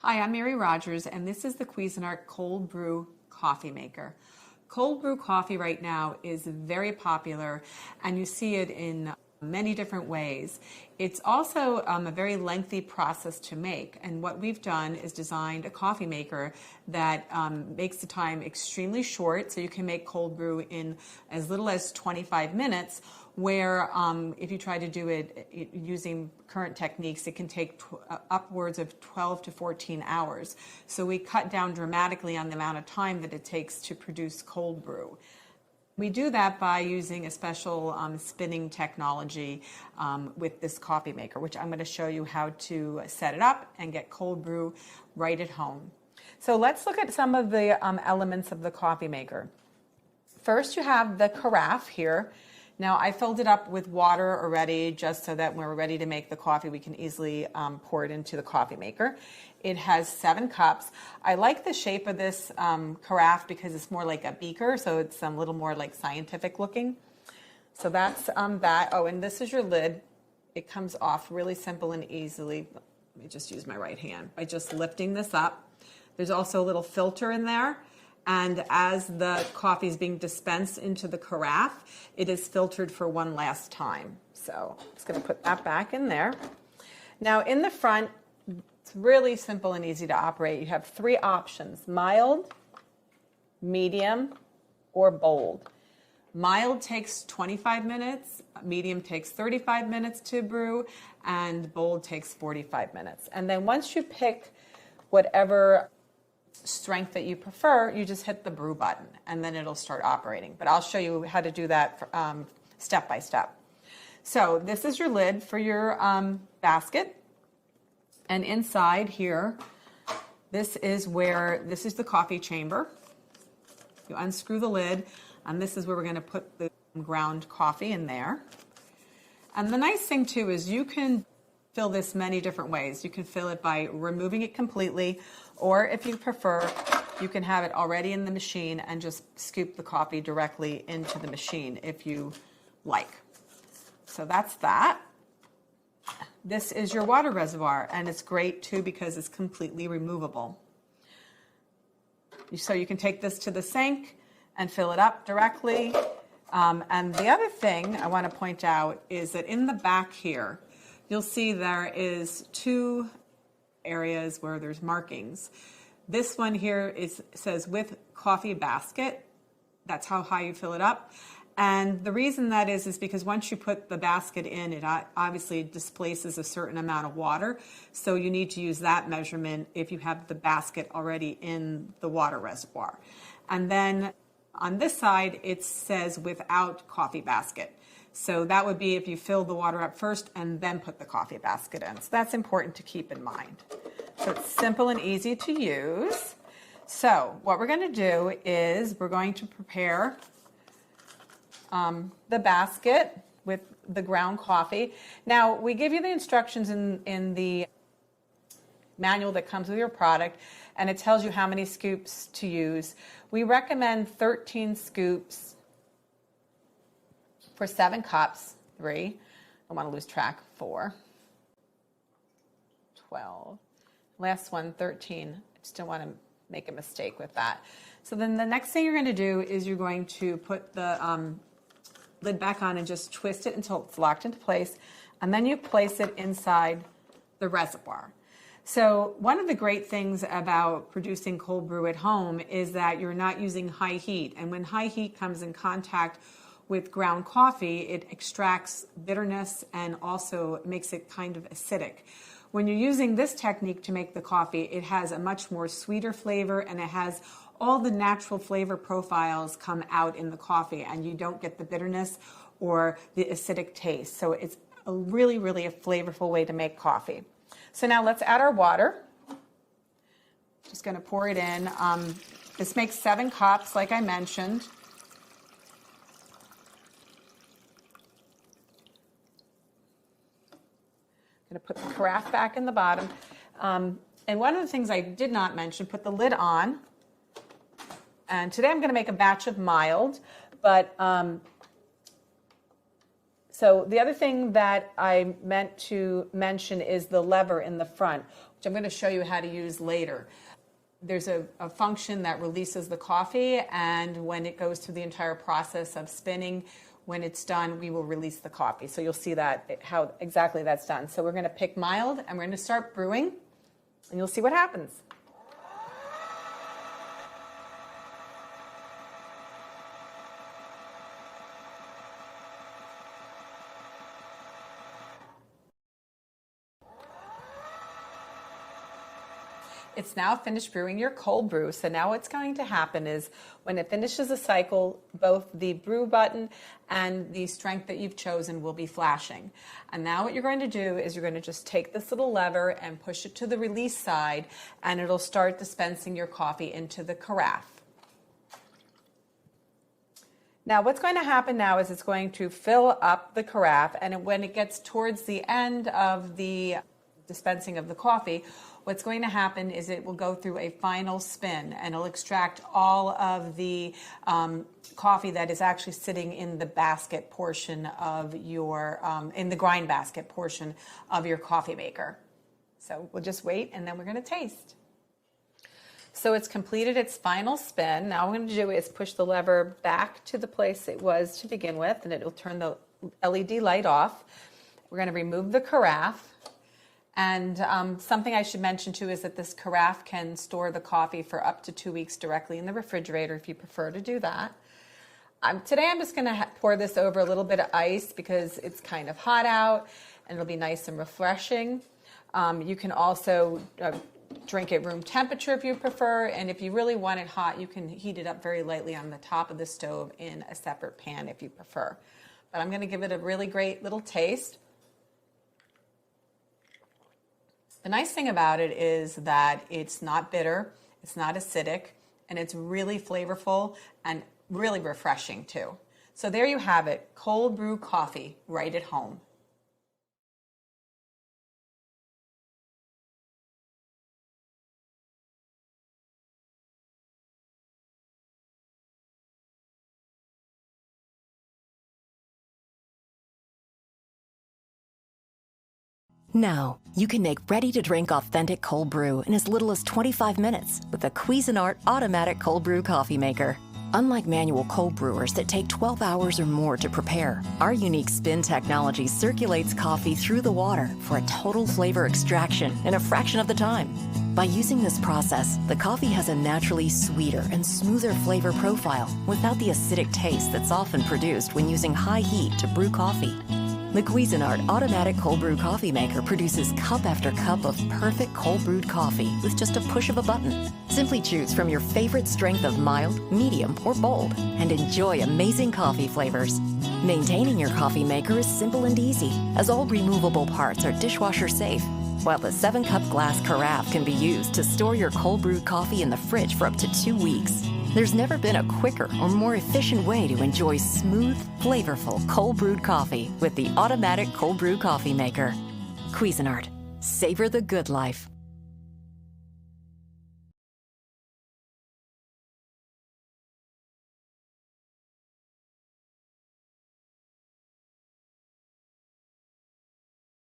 Hi, I'm Mary Rogers, and this is the Cuisinart Cold Brew Coffee Maker. Cold brew coffee right now is very popular, and you see it in many different ways. It's also a very lengthy process to make, and what we've done is designed a coffee maker that makes the time extremely short, so you can make cold brew in as little as 25 minutes, where if you try to do it using current techniques, it can take upwards of 12 to 14 hours. So we cut down dramatically on the amount of time that it takes to produce cold brew. We do that by using a special spinning technology with this coffee maker, which I'm going to show you how to set it up and get cold brew right at home. So let's look at some of the elements of the coffee maker. First, you have the carafe here. Now, I filled it up with water already just so that when we're ready to make the coffee, we can easily pour it into the coffee maker. It has 7 cups. I like the shape of this carafe because it's more like a beaker, so it's a little more like scientific looking. So that's that. Oh, and this is your lid. It comes off really simple and easily. Let me just use my right hand by just lifting this up. There's also a little filter in there. And as the coffee is being dispensed into the carafe, it is filtered for one last time. So I'm just going to put that back in there. Now in the front, it's really simple and easy to operate. You have 3 options: mild, medium, or bold. Mild takes 25 minutes, medium takes 35 minutes to brew, and bold takes 45 minutes. And then once you pick whatever strength that you prefer, you just hit the brew button and then it'll start operating. But I'll show you how to do that step by step. So this is your lid for your basket, and inside here, this is the coffee chamber. You unscrew the lid, and this is where we're going to put the ground coffee in there. And the nice thing too is you can fill this many different ways. You can fill it by removing it completely, or if you prefer, you can have it already in the machine and just scoop the coffee directly into the machine if you like. So that's that. This is your water reservoir, and it's great too because it's completely removable. So you can take this to the sink and fill it up directly. And the other thing I want to point out is that in the back here, you'll see there is 2 areas where there's markings. This one here says with coffee basket. That's how high you fill it up. And the reason that is because once you put the basket in, it obviously displaces a certain amount of water. So you need to use that measurement if you have the basket already in the water reservoir. And then on this side, it says without coffee basket. So that would be if you fill the water up first and then put the coffee basket in. So that's important to keep in mind. So it's simple and easy to use. So what we're going to do is we're going to prepare the basket with the ground coffee. Now, we give you the instructions in the manual that comes with your product, and it tells you how many scoops to use. We recommend 13 scoops for 7 cups, 3, I don't want to lose track, 4, 12, last one, 13. I just don't want to make a mistake with that. So then the next thing you're going to do is you're going to put the lid back on and just twist it until it's locked into place, and then you place it inside the reservoir. So one of the great things about producing cold brew at home is that you're not using high heat, and when high heat comes in contact with ground coffee, it extracts bitterness and also makes it kind of acidic. When you're using this technique to make the coffee, it has a much more sweeter flavor, and it has all the natural flavor profiles come out in the coffee, and you don't get the bitterness or the acidic taste. So it's a really, really a flavorful way to make coffee. So now let's add our water. Just going to pour it in. This makes 7 cups, like I mentioned. I'm going to put the carafe back in the bottom. And one of the things I did not mention, put the lid on. And today I'm going to make a batch of mild, but So the other thing that I meant to mention is the lever in the front, which I'm going to show you how to use later. There's a function that releases the coffee, and when it goes through the entire process of spinning, when it's done, we will release the coffee. So you'll see that how exactly that's done. So we're going to pick mild, and we're going to start brewing, and you'll see what happens. It's now finished brewing your cold brew. So now what's going to happen is when it finishes a cycle, both the brew button and the strength that you've chosen will be flashing. And now what you're going to do is you're going to just take this little lever and push it to the release side, and it'll start dispensing your coffee into the carafe. Now what's going to happen now is it's going to fill up the carafe, and when it gets towards the end of the dispensing of the coffee, what's going to happen is it will go through a final spin, and it'll extract all of the coffee that is actually sitting in the basket portion of your, in the grind basket portion of your coffee maker. So we'll just wait, and then we're going to taste. So it's completed its final spin. Now what I'm going to do is push the lever back to the place it was to begin with, and it will turn the LED light off. We're going to remove the carafe. And something I should mention too is that this carafe can store the coffee for up to 2 weeks directly in the refrigerator if you prefer to do that. Today I'm just going to pour this over a little bit of ice because it's kind of hot out, and it'll be nice and refreshing. You can also drink it room temperature if you prefer, and if you really want it hot, you can heat it up very lightly on the top of the stove in a separate pan if you prefer. But I'm going to give it a really great little taste. The nice thing about it is that it's not bitter, it's not acidic, and it's really flavorful and really refreshing too. So there you have it, cold brew coffee right at home. Now, you can make ready-to-drink authentic cold brew in as little as 25 minutes with the Cuisinart automatic cold brew coffee maker. Unlike manual cold brewers that take 12 hours or more to prepare, our unique spin technology circulates coffee through the water for a total flavor extraction in a fraction of the time. By using this process, the coffee has a naturally sweeter and smoother flavor profile without the acidic taste that's often produced when using high heat to brew coffee. The Cuisinart automatic cold brew coffee maker produces cup after cup of perfect cold brewed coffee with just a push of a button. Simply choose from your favorite strength of mild, medium, or bold and enjoy amazing coffee flavors. Maintaining your coffee maker is simple and easy, as all removable parts are dishwasher safe, while the 7-cup glass carafe can be used to store your cold brewed coffee in the fridge for up to 2 weeks. There's never been a quicker or more efficient way to enjoy smooth, flavorful cold brewed coffee with the automatic cold brew coffee maker. Cuisinart. Savor the good life.